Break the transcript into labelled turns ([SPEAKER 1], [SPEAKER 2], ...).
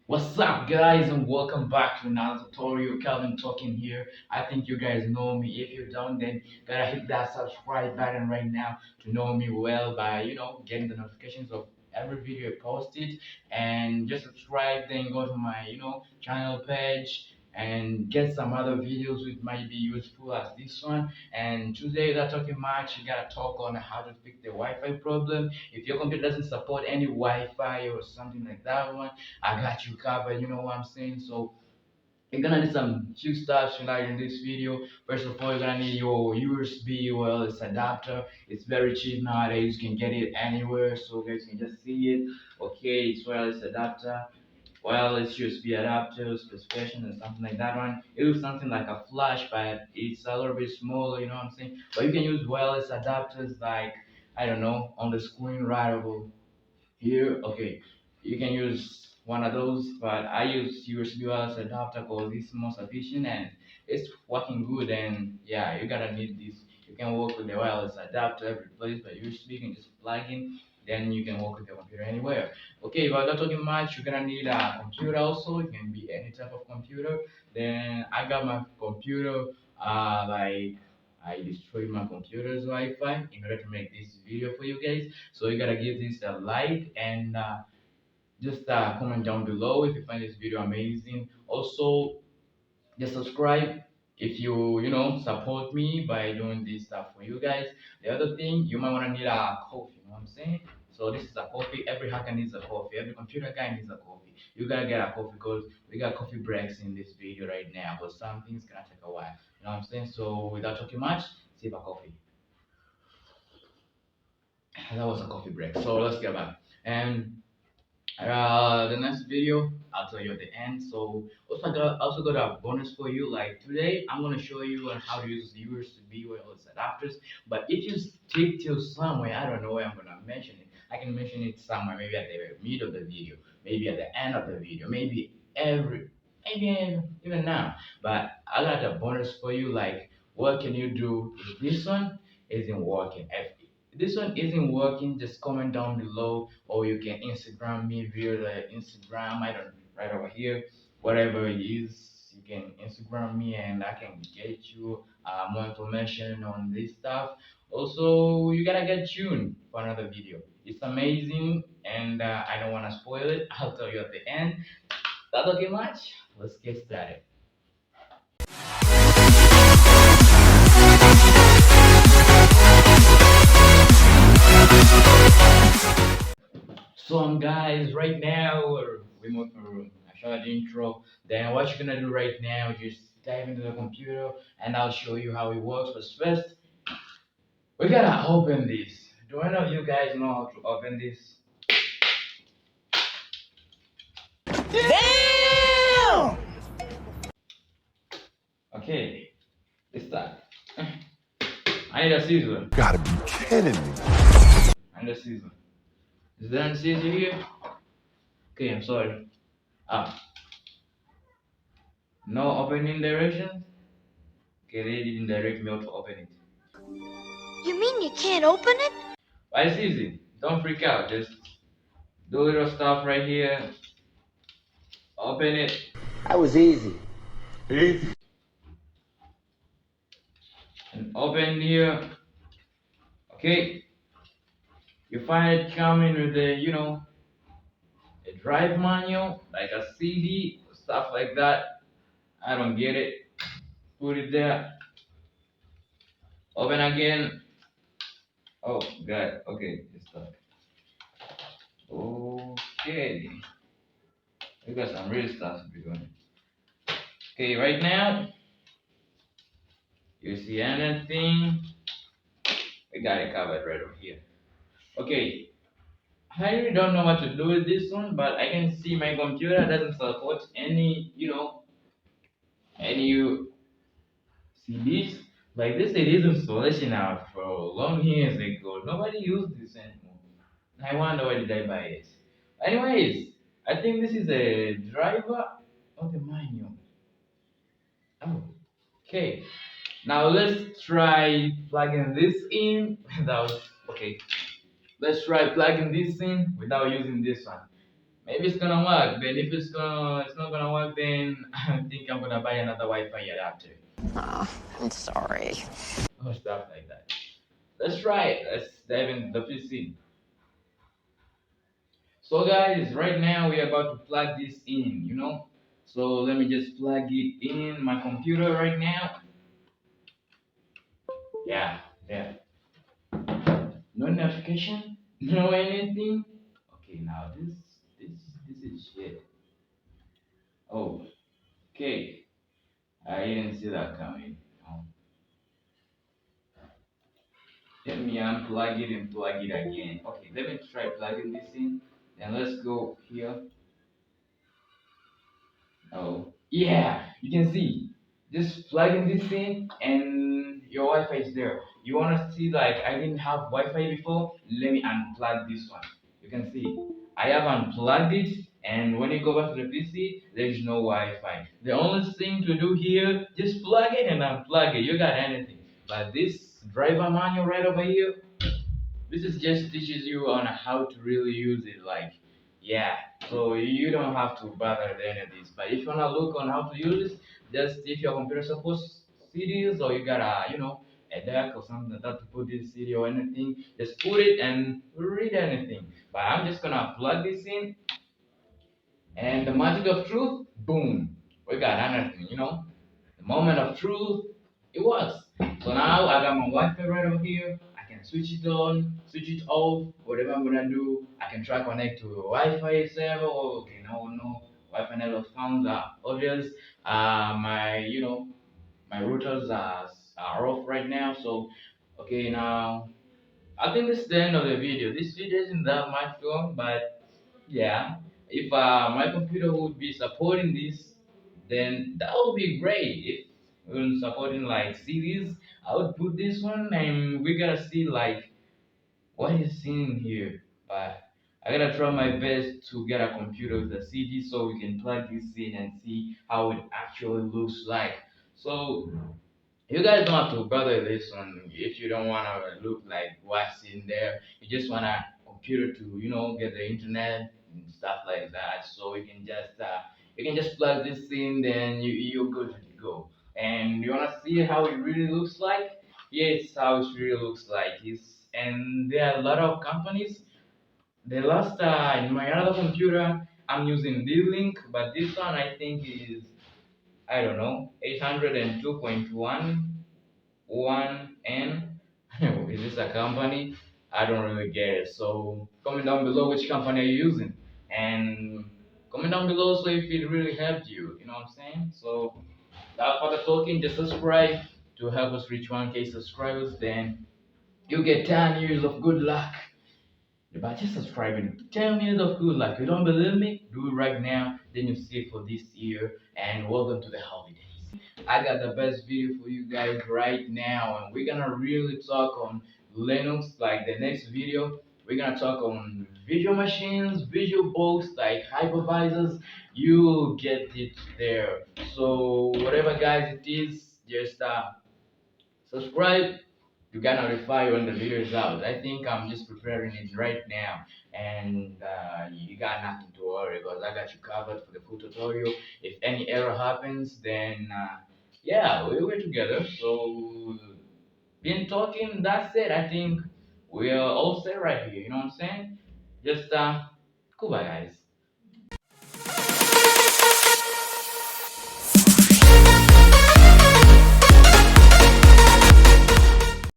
[SPEAKER 1] What's up, guys, and welcome back to another tutorial. Calvin talking here. I think you guys know me. If you don't, then gotta hit that subscribe button right now to know me well by getting the notifications of every video posted. And just subscribe, then go to my channel page and get some other videos which might be useful as this one. And today, without talking much, you gotta talk on how to fix the Wi-Fi problem. If your computer doesn't support any Wi-Fi or something like that one, I got you covered, you know what I'm saying? So you're gonna need some few stuff tonight in this video. First of all, you're gonna need your USB wireless adapter. It's very cheap nowadays, you can get it anywhere, so guys can just see it. Okay, it's wireless adapter, wireless USB adapter, specification and something like that one. It looks something like a flash, but it's a little bit smaller, you know what I'm saying? But you can use wireless adapters like, I don't know, on the screen right over here. Okay, you can use one of those, but I use USB wireless adapter because it's more sufficient and it's working good. And yeah, you're gonna need this. You can work with the wireless adapter every place, but USB you can just plug in, then you can work with your computer anywhere. Okay, but not talking much, you're gonna need a computer also. It can be any type of computer. Then I got my computer like I destroyed my computer's Wi-Fi in order to make this video for you guys. So you gotta give this a like and just comment down below if you find this video amazing. Also, just subscribe if you support me by doing this stuff for you guys. The other thing, you might wanna need a coffee. You know what I'm saying? So this is a coffee. Every hacker needs a coffee. Every computer guy needs a coffee. You gotta get a coffee because we got coffee breaks in this video right now. But some things gonna take a while. You know what I'm saying? So without talking much, sip a coffee. That was a coffee break. So let's get back. And the next video I'll tell you at the end. So also got a bonus for you. Like today, I'm gonna show you on how to use the USB wireless adapters. But if you stick to somewhere, I don't know where I'm gonna mention it. I can mention it somewhere, maybe at the mid of the video, maybe at the end of the video, maybe even now. But I got a bonus for you. Like, what can you do if this one isn't working? If this one isn't working, just comment down below, or you can Instagram me via the Instagram. I don't right over here, whatever it is. You can Instagram me, and I can get you more information on this stuff. Also, you gotta get tuned for another video. It's amazing, and I don't wanna spoil it. I'll tell you at the end. That's okay much. Let's get started. So guys, right now we move through a short intro. Then what you're gonna do right now is just dive into the computer and I'll show you how it works. But first, we gotta open this. Do any of you guys know how to open this?
[SPEAKER 2] Damn!
[SPEAKER 1] Okay, let's start. I need a scissor.
[SPEAKER 2] Gotta be kidding me.
[SPEAKER 1] I need a scissor. Is there a scissor here? Okay, I'm sorry. Ah, no opening directions? Okay, they didn't direct me how to open it.
[SPEAKER 3] You mean you can't open it?
[SPEAKER 1] But it's easy. Don't freak out. Just do little stuff right here. Open it.
[SPEAKER 4] That was easy.
[SPEAKER 2] Easy.
[SPEAKER 1] And open here. Okay. You find it coming with a drive manual, like a CD, stuff like that. I don't get it. Put it there. Open again. Oh god. Okay, it's stuck. Okay. We got some real stuff to be doing. Okay, right now you see anything? We got it covered right over here. Okay, I really don't know what to do with this one, but I can see my computer doesn't support any CDs. Like this it is installation out for long years ago. Nobody used this anymore. I wonder why did I buy it. Anyways, I think this is a driver of the manual. Oh, okay. Now let's try plugging this in without. Okay, let's try plugging this in without using this one. Maybe it's gonna work. Then if it's not gonna work, then I think I'm gonna buy another Wi-Fi adapter
[SPEAKER 4] Oh, I'm sorry.
[SPEAKER 1] or stuff like that. Let's try it. Let's dive into the PC. So guys, right now we are about to plug this in, So let me just plug it in my computer right now. Yeah, yeah. No notification, no anything. Okay, now this is shit. Oh, okay. I didn't see that coming. Let me unplug it and plug it again. Okay, let me try plugging this in. Then let's go here. Oh, yeah, you can see. Just plugging this in and your Wi-Fi is there. You wanna see like I didn't have Wi-Fi before? Let me unplug this one. You can see I have unplugged it, and when you go back to the PC, there's no Wi-Fi. The only thing to do here, just plug it and unplug it. You got anything. But this driver manual right over here, this is just teaches you on how to really use it. Like, yeah, so you don't have to bother with any of this. But if you wanna look on how to use it, just if your computer supports CDs or you got a deck or something like that to put this CD or anything, just put it and read anything. But I'm just gonna plug this in, and the magic of truth, boom, we got anything. The moment of truth, it was. So now I got my Wi-Fi right over here. I can switch it on, switch it off, whatever I'm gonna do. I can try connect to a Wi-Fi server. Okay, no, Wi-Fi network found are obvious. My routers are off right now. So, okay, now I think this is the end of the video. This video isn't that much long, but yeah, if my computer would be supporting this, then that would be great. If we're supporting like CDs, I would put this one, and we gotta see like what is in here. But I gotta try my best to get a computer with a CD so we can plug this in and see how it actually looks like. So you guys don't have to bother this one if you don't want to look like what's in there. You just want a computer to, get the internet and stuff like that. So you can just plug this in, then you're good to go. And you wanna see how it really looks like? Yes, how it really looks like. And there are a lot of companies. The last in my other computer, I'm using D-Link, but this one I think is, I don't know, 802.1N. Is this a company? I don't really get it. So comment down below which company are you using, and comment down below so if it really helped you. You know what I'm saying? So without further talking, just subscribe to help us reach 1K subscribers. Then you get 10 years of good luck. By just subscribing, 10 years of good luck. You don't believe me? Do it right now. Then you see it for this year. And welcome to the holidays. I got the best video for you guys right now, and we're gonna really talk on Linux. Like the next video, we're gonna talk on visual machines, visual books like hypervisors. You'll get it there. So whatever guys it is, just subscribe. You get notified when the video is out. I think I'm just preparing it right now, and you got nothing to worry because I got you covered for the full tutorial. If any error happens, then yeah, we were together. So been talking. That's it. I think we are all set right here. You know what I'm saying? Just goodbye, guys.